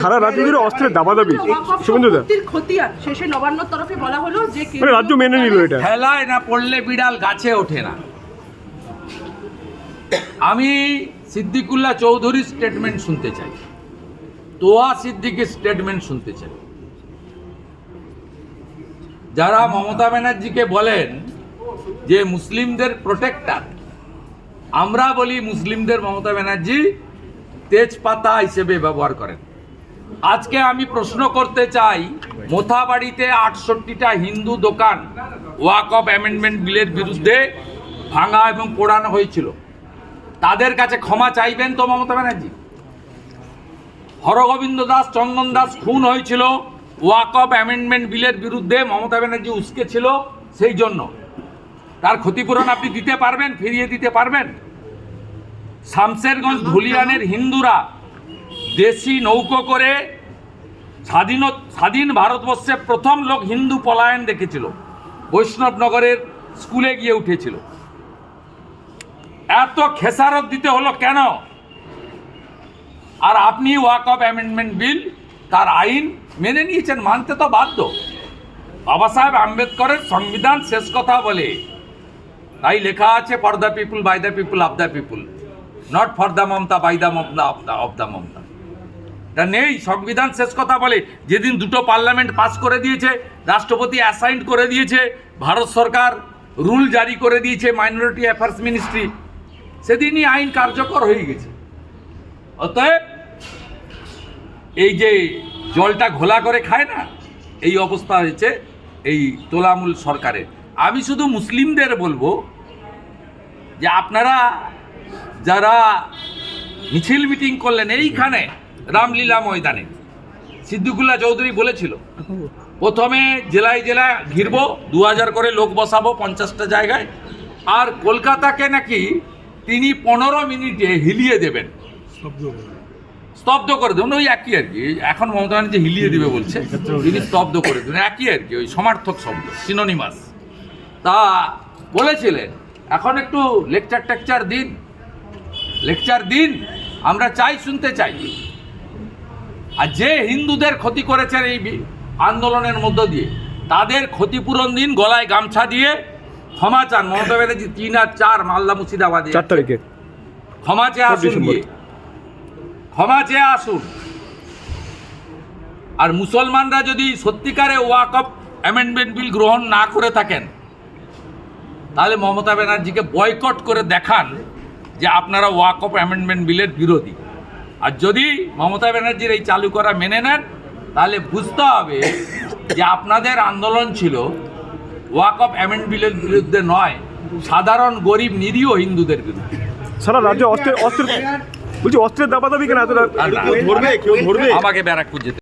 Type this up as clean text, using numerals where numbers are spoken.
সারা রাজ্য জুড়ে অস্ত্রের দাবাদাবি শুভেন্দুদা খতিয়ান শেষে নবান্নর তরফে বলা হলো যে রাজ্য মেনে নিল এটা। খেলায় না পড়লে বিড়াল গাছে ওঠে না। আমি সিদ্দিকুল্লাহ চৌধুরীর স্টেটমেন্ট শুনতে চাই, তোয়া সিদ্দিকের স্টেটমেন্ট শুনতে চাই। যারা মমতা ব্যানার্জিকে বলেন যে মুসলিমদের প্রোটেক্টর, আমরা বলি মুসলিমদের মমতা ব্যানার্জি তেজপাতা হিসেবে ব্যবহার করেন। আজকে আমি প্রশ্ন করতে চাই, মোথাবাড়িতে 68টা হিন্দু দোকান ওয়াকফ অ্যামেন্ডমেন্ট বিলের বিরুদ্ধে ভাঙা এবং পোড়ানো হয়েছিল, তাদের কাছে ক্ষমা চাইবেন তো মমতা ব্যানার্জি? হরগোবিন্দ দাস, চন্দন দাস খুন হয়েছিল ওয়াকফ অ্যামেন্ডমেন্ট বিলের বিরুদ্ধে, মমতা ব্যানার্জি উস্কে ছিল, সেই জন্য তার ক্ষতিপূরণ আপনি দিতে পারবেন, ফিরিয়ে দিতে পারবেন? শামশেরগঞ্জ ধুলিয়ানের হিন্দুরা দেশি নৌকো করে স্বাধীন ভারতবর্ষে প্রথম লোক হিন্দু পলায়ন দেখেছিল, বৈষ্ণবনগরের স্কুলে গিয়ে উঠেছিল। এত খেসারত দিতে হলো কেন? আর আপনি ওয়াকফ অ্যামেন্ডমেন্ট বিল, তার আইন মেনে নিয়েছেন, মানতে তো বাধ্য। বাবা সাহেব আম্বেদকরের সংবিধান শেষ কথা বলে, তাই লেখা আছে for the people, by the people, of the people, not for the Mamata, by the Mamata, of the Mamata. এটা নেই, সংবিধান শেষ কথা বলে। যেদিন দুটো পার্লামেন্ট পাস করে দিয়েছে, রাষ্ট্রপতি অ্যাসাইন করে দিয়েছে, ভারত সরকার রুল জারি করে দিয়েছে মাইনরিটি অ্যাফেয়ার্স মিনিস্ট্রি, সেদিনই আইন কার্যকর হয়ে গেছে। অতএব এই যে জলটা ঘোলা করে খায় না, এই অবস্থা হয়েছে এই তোলামূল সরকারের। আমি শুধু মুসলিমদের বলবো যে আপনারা যারা মিছিল মিটিং করলেন এইখানে রামলীলা ময়দানে, সিদ্দিকুল্লাহ চৌধুরী বলেছিল প্রথমে জেলায় জেলায় ঘিরব, 2000 করে লোক বসাবো 50টা জায়গায়, আর কলকাতাকে নাকি তিনি 15 মিনিটে হিলিয়ে দেবেন, স্তব্ধ করে দেবেন। ওই একই আর কি, এখন মমতা ব্যানার্জি হিলিয়ে দেবে বলছে, তিনি স্তব্ধ করে দেবেন, একই আর কি, ওই সমার্থক শব্দ, সিনোনিমাস। তা বলেছিলেন এখন একটু লেকচার দিন, আমরা চাই, শুনতে চাই। আর যে হিন্দুদের ক্ষতি করেছেন এই আন্দোলনের মধ্য দিয়ে, তাদের ক্ষতিপূরণ দিন, গলায় গামছা দিয়ে ক্ষমা চান। মমতা ব্যানার্জি 3 আর 4 মালদা মুর্শিদাবাদে 4 তারিখে ক্ষমা চেয়ে আসুন, ক্ষমা চেয়ে আসুন। আর মুসলমানরা যদি সত্যিকারে ওয়াকফ অ্যামেন্ডমেন্ট বিল গ্রহণ না করে থাকেন, তাহলে মমতা ব্যানার্জিকে বয়কট করে দেখান যে আপনারা ওয়াকফ অ্যামেন্ডমেন্ট বিলের বিরোধী। আর যদি মমতা ব্যানার্জির এই চালু করা মেনে নেন, তাহলে বুঝতে হবে যে আপনাদের আন্দোলন ছিল ওয়াকফ অ্যামেন্ডমেন্ট বিলের বিরুদ্ধে নয়, সাধারণ গরিব নিরীহ হিন্দুদের বিরুদ্ধে। সারা রাজ্যে অস্ত্রের দাবাদাবি কেন? আমাকে ব্যারাকপুর যেতে